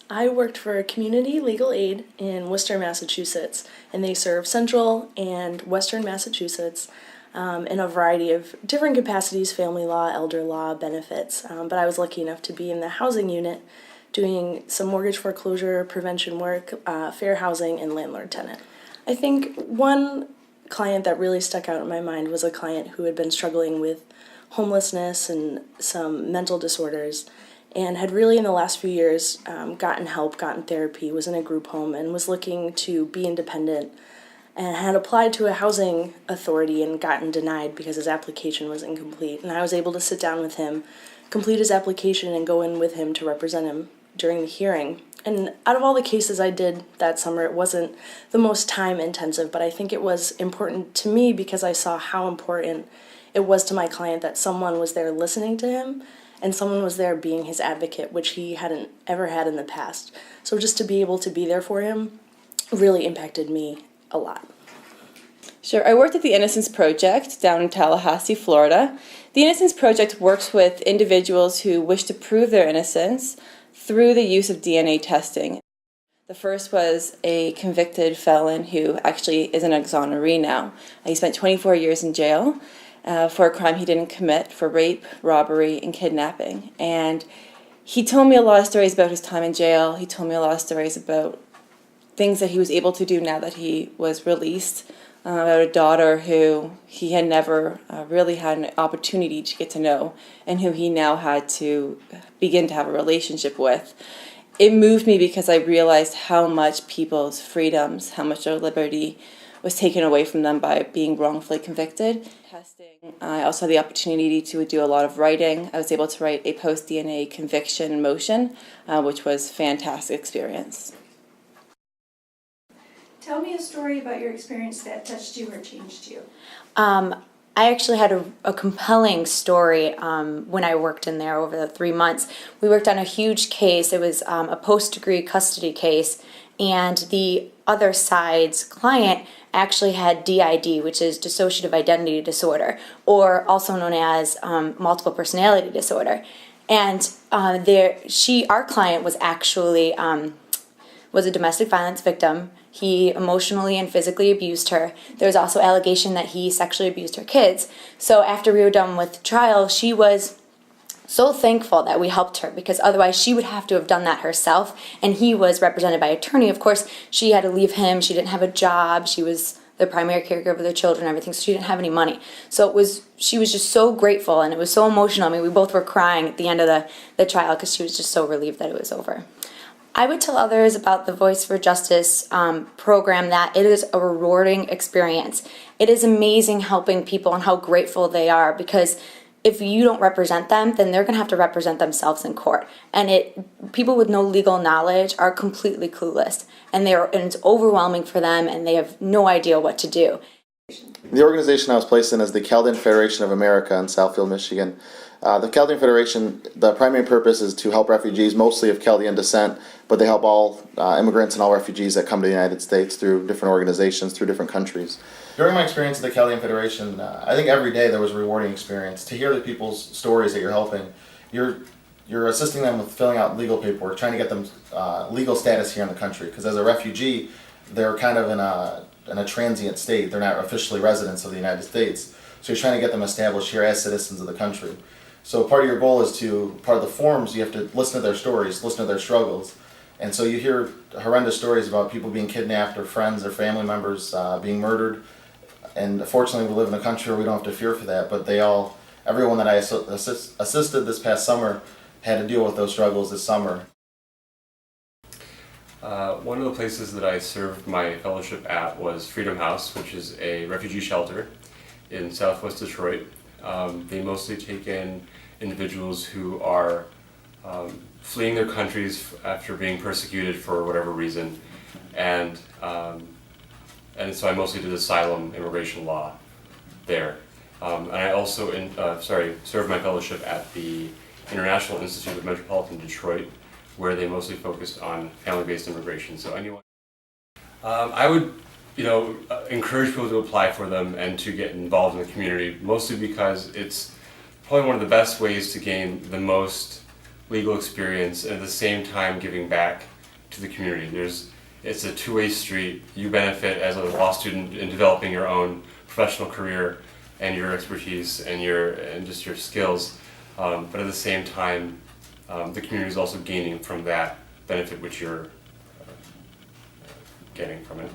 I worked for Community Legal Aid in Worcester, Massachusetts, and they serve Central and Western Massachusetts in a variety of different capacities: family law, elder law, benefits. But I was lucky enough to be in the housing unit doing some mortgage foreclosure prevention work, fair housing, and landlord-tenant. I think one client that really stuck out in my mind was a client who had been struggling with homelessness and some mental disorders, and had really in the last few years gotten help, gotten therapy, was in a group home, and was looking to be independent, and had applied to a housing authority and gotten denied because his application was incomplete. And I was able to sit down with him, complete his application, and go in with him to represent him during the hearing. And out of all the cases I did that summer, it wasn't the most time intensive, but I think it was important to me because I saw how important it was to my client that someone was there listening to him and someone was there being his advocate, which he hadn't ever had in the past. So just to be able to be there for him really impacted me a lot. Sure. I worked at the Innocence Project down in Tallahassee, Florida. The Innocence Project works with individuals who wish to prove their innocence through the use of DNA testing. The first was a convicted felon who actually is an exoneree now. He spent 24 years in jail for a crime he didn't commit, for rape, robbery, and kidnapping. And he told me a lot of stories about his time in jail. He told me a lot of stories about things that he was able to do now that he was released, about a daughter who he had never really had an opportunity to get to know, and who he now had to begin to have a relationship with. It moved me because I realized how much people's freedoms, how much their liberty was taken away from them by being wrongfully convicted. I also had the opportunity to do a lot of writing. I was able to write a post-DNA conviction motion, which was a fantastic experience. Tell me a story about your experience that touched you or changed you. I actually had a compelling story when I worked in there over the 3 months. We worked on a huge case. It was a post-degree custody case, and the other side's client actually had DID, which is dissociative identity disorder, or also known as multiple personality disorder. And our client was actually was a domestic violence victim. He emotionally and physically abused her. There was also allegation that he sexually abused her kids. So after we were done with the trial, she was so thankful that we helped her, because otherwise she would have to have done that herself, and he was represented by attorney. Of course, she had to leave him. She didn't have a job. She was the primary caregiver of the children and everything, so she didn't have any money. So she was just so grateful, and it was so emotional. I mean, we both were crying at the end of the trial because she was just so relieved that it was over. I would tell others about the Voice for Justice program that it is a rewarding experience. It is amazing helping people and how grateful they are, because if you don't represent them, then they're going to have to represent themselves in court. And people with no legal knowledge are completely clueless, and it's overwhelming for them, and they have no idea what to do. The organization I was placed in is the Chaldean Federation of America in Southfield, Michigan. The Chaldean Federation, the primary purpose is to help refugees, mostly of Chaldean descent, but they help all immigrants and all refugees that come to the United States through different organizations, through different countries. During my experience at the Chaldean Federation, I think every day there was a rewarding experience. To hear the people's stories that you're helping, you're assisting them with filling out legal paperwork, trying to get them legal status here in the country. Because as a refugee, they're kind of in a transient state. They're not officially residents of the United States. So you're trying to get them established here as citizens of the country. So part of your goal is part of the forms, you have to listen to their stories, listen to their struggles. And so you hear horrendous stories about people being kidnapped, or friends or family members being murdered. And fortunately, we live in a country where we don't have to fear for that, but everyone that I assisted this past summer had to deal with those struggles this summer. One of the places that I served my fellowship at was Freedom House, which is a refugee shelter in southwest Detroit. They mostly take in individuals who are fleeing their countries after being persecuted for whatever reason, and so I mostly did asylum immigration law there. And I also served my fellowship at the International Institute of Metropolitan Detroit, where they mostly focused on family-based immigration. So anyone, I would encourage people to apply for them and to get involved in the community, mostly because it's probably one of the best ways to gain the most legal experience and at the same time giving back to the community. It's a two-way street. You benefit as a law student in developing your own professional career and your expertise and just your skills, but at the same time, the community is also gaining from that benefit which you're getting from it.